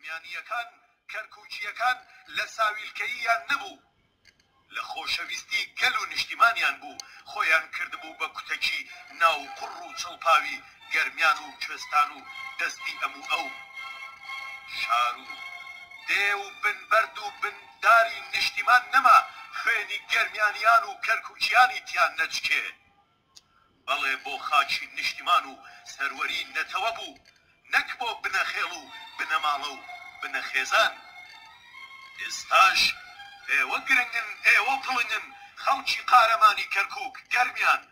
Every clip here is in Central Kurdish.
گەرمیانیەکان کەرکووکیەکان لە ساویلکەییان نەبوو، لە خۆشەویستی گەل و نیشتیمانیان بوو خۆیان کردبوو بە کوتەکی ناو قڕ و چڵپاوی گەرمیان و کوێستان و دەستی ئەموو ئەو شار و دێ و بنبەرد و بنداری نیشتیمان نەما خوێنی گەرمیانیان و کەرکووکیانی تیان نەچکێ، بەڵێ بۆ خاچی نیشتیمان و سەروەری نەتەوە بوو، نەک بۆ بنەخێڵ و بنەماڵە و بنەخێزان. ئێستاش ئێوە گرنگن، ئێوە پڵنگن، خەڵکی قارەمانی کەرکووک گەرمیان،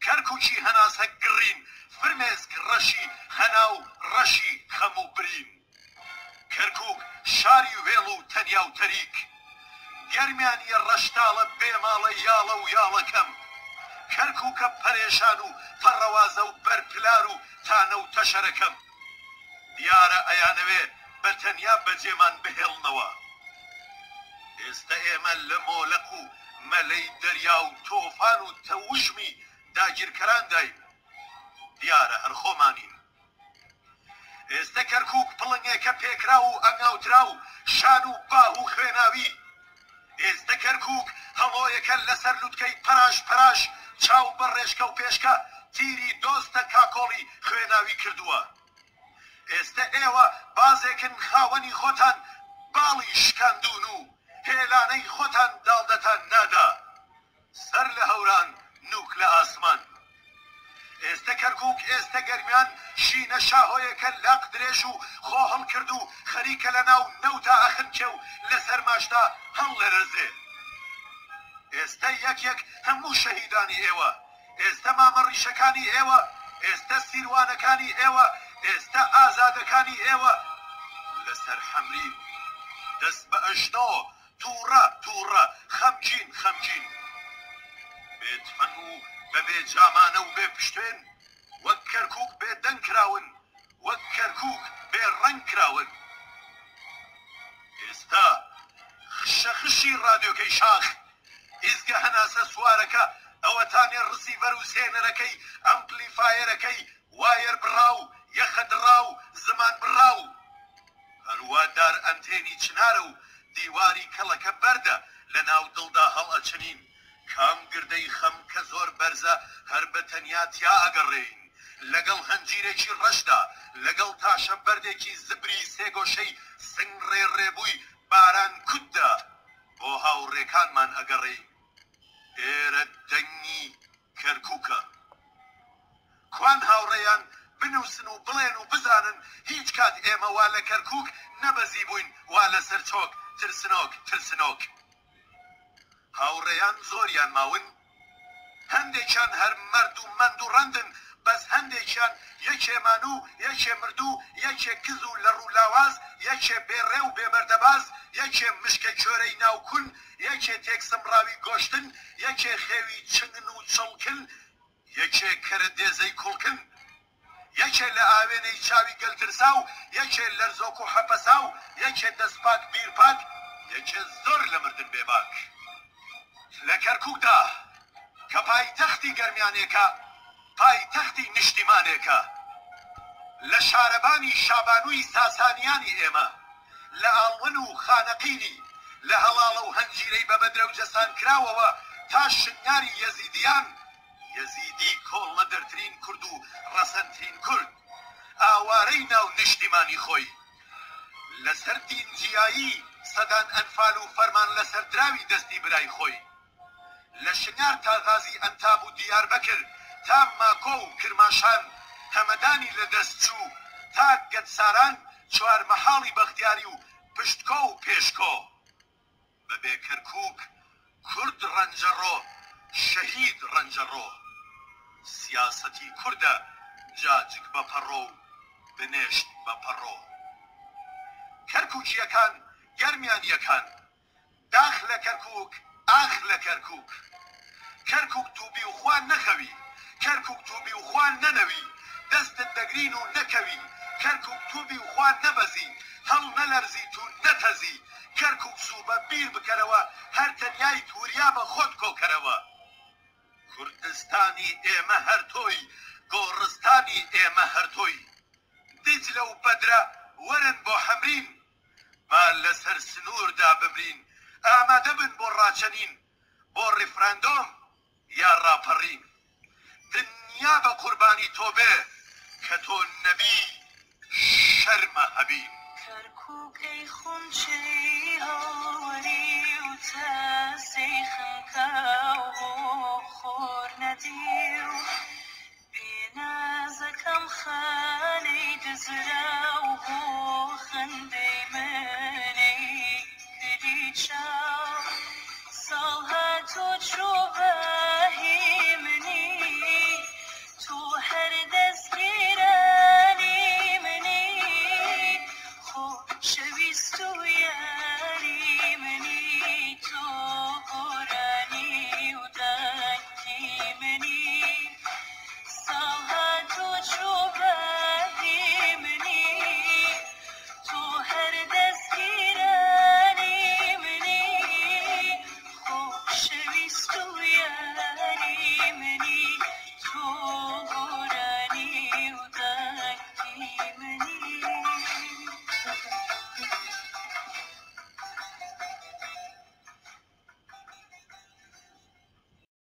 کەرکووکی هەناسە گڕین، فرمێسک ڕەشی خەنا و ڕەشی خەم و برین، کەرکووک شاری وێڵ و تەنیا و تەریک، گەرمیانیە ڕەشتاڵە بێماڵە یاڵە و یاڵەکەم، کەرکووکە پەرێشان و پەڕەوازە و بەرپلار و تانە و تەشەرەکەم، دیارە ئەیانەوێ بە تەنیا بەجێمان بهێڵنەوە. ئێستا ئێمە لە مۆلەق و مەلەی دەریا و تۆفان و تەوژمی داگیرکەران داین، دیارە هەر خۆمانین. ئێستا کەرکووک پڵنگێکە پێکرا و ئەنگاوترا و شان و باه و خوێناوی، ئێستا کەرکووک هەڵۆیەکە لەسەر لووتکەی پەراش پەراش چاو بە ڕێشکە و پێشکە تیری دۆستە کاکۆڵی خوێناوی کردووە. ئێستا ئێوە بازێکن خاوەنی خۆتان باڵی شکاندون و هێلانەی خۆتان داڵدەتان نادا، سەر لە هەوران نوک لە ئاسمان. ئێستا کەرکووک ئێستا گەرمیان شینە شاهۆیەکە لاق درێژ و خۆ هەڵ کرد و خەریکە لە ناو نەوتا ئەخنکێ و لەسەر ماشتا هەڵ لەرزێ. ئێستا یەک یەک هەموو شەهیدانی ئێوە، ئێستا مامەڕیشەکانی ئێوە، ئێستا سیروانەکانی ئێوە، ئێستا ئازادەکانی ئێوە لەسەر حەمرین، دەست بە ئەژنۆ تووڕە تووڕە خەمگین خەمگین، بێتفەن و بەبێ جامانە و بێ پشتێن، وەک کەرکووک بێ دەنگ کراون، وەک کەرکووک بێ ڕەنگ کراون. ئێستا خشە خشی ڕادیۆکەی شاخ، ئیزگە هەناسە سوارەکە ئەوەتانێ ڕسیڤەر و سێنەرەکەی ئەمپلیفایەرەکەی وایر بڕاو یەخە دڕاو زمان بڕاو، هەروە دار ئەنتێنی چنارە و دیواری کەڵەکە بەردە لە ناو دڵدا هەڵ ئەچنین، کام گردەی خەم کە زۆر بەرزە هەر بە تەنیا تیا ئەگەڕێین، لەگەڵ هەنجیرێکی ڕەشدا، لەگەڵ تاشە بەردێکی زبری سێگۆشەی سنگ ڕێڕێبووی باران کوددا بۆ هاوڕێکانمان ئەگەڕێین. ئێرە دەنگی کەرکووکە، کوان هاوڕێیان بنووسن و بڵێن و بزانن هیچ کات ئێمە وا لە کەرکووک نەبەزی بووین، وا لەسەر چۆک ترسنۆک ترسنۆک. هاوڕێیان زۆریان ماون، هەندێکیان هەر مەرد و مەند و ڕەندن، بەس هەندێکیان یەکێمان و یەکێ مردوو، یەکێ کز و لە ڕوولاواز، یەکێ بێڕێ و بێبەردەباز، یەکێ مشکە کۆرەی ناوکون، یەکێ تێکسمراوی گۆشتن، یەکێ خێوی چنگن و چڵکن، یەکێ کەرە دێزەی کوڵکن، یەکێ لە ئاوێنەی چاوی گەلترسا و یەکێ لەرزۆک و حەپەسا و یەکێ دەستپاک بیرپاک، یەکێ زۆر لە مردن بێباک. لە کەرکووکدا کە پایتەختی گەرمیانێکە، پایتەختی نیشتیمانێکە، لە شارەبانی شابانووی ساسانیانی ئێمە، لە ئاڵون و خانەقینی، لە هەڵاڵە و هەنجیرەی بە بەدرە و جەسان کراوەوە تا شنیاری یەزیدیان، یەزیدی کۆڵ لە دەرترین کورد و ڕەسەنترین کورد، ئاوارەی ناو نیشتیمانی خۆی، لەسەر دینجیایی سەدان ئەنفال و فەرمان لەسەر دراوی دەستی برای خۆی، لە شنیار تا غازی ئەنتاب و دیار بەکر تا ماکۆ و کرماشان، هەمەدانی لە دەست چوو تا گەتساران، چوار مەحاڵی بەختیاری و پشتکۆ و پێشکۆ، بەبێ کەرکووک کورد ڕەنجەڕۆ شەهید ڕەنجەڕۆ، سیاسەتی کوردە جاجک بە پەڕۆ و بنێشت بە پەڕۆ. کەرکووکیەکان گەرمیانیەکان، داخ لە کەرکووک ئاخ لە کەرکووک، کەرکووک تووبی و خوان نەخەوی، کەرکووک تووبی و خوان نەنەوی، دەستت دەگرین و نەکەوی، کەرکووک تووبی و خوان نەبەزی، هەڵ نەلەرزیت و نەتەزی، کەرکووک سووبە بیر بکەرەوە هەر تەنیایت وریا بە خۆت کۆکەرەوە. کوردستانی ئێمە هەر تۆی، گۆڕستانی ئێمە هەر تۆی، دیجلە و بەدرە وەرن بۆ حەمرین، ما لەسەر سنووردا بمرین ئامادە بن بۆ ڕاچەنین بۆ ڕیفراندۆم یا ڕاپەڕین دنیا بە قوربانی تۆ بێ کە تۆ نەبی شەرمە هەبین کەرکووکەی خونچەی هەوەری و تەسەی خەنکاو خۆر نەدی و بێنازەکەم خە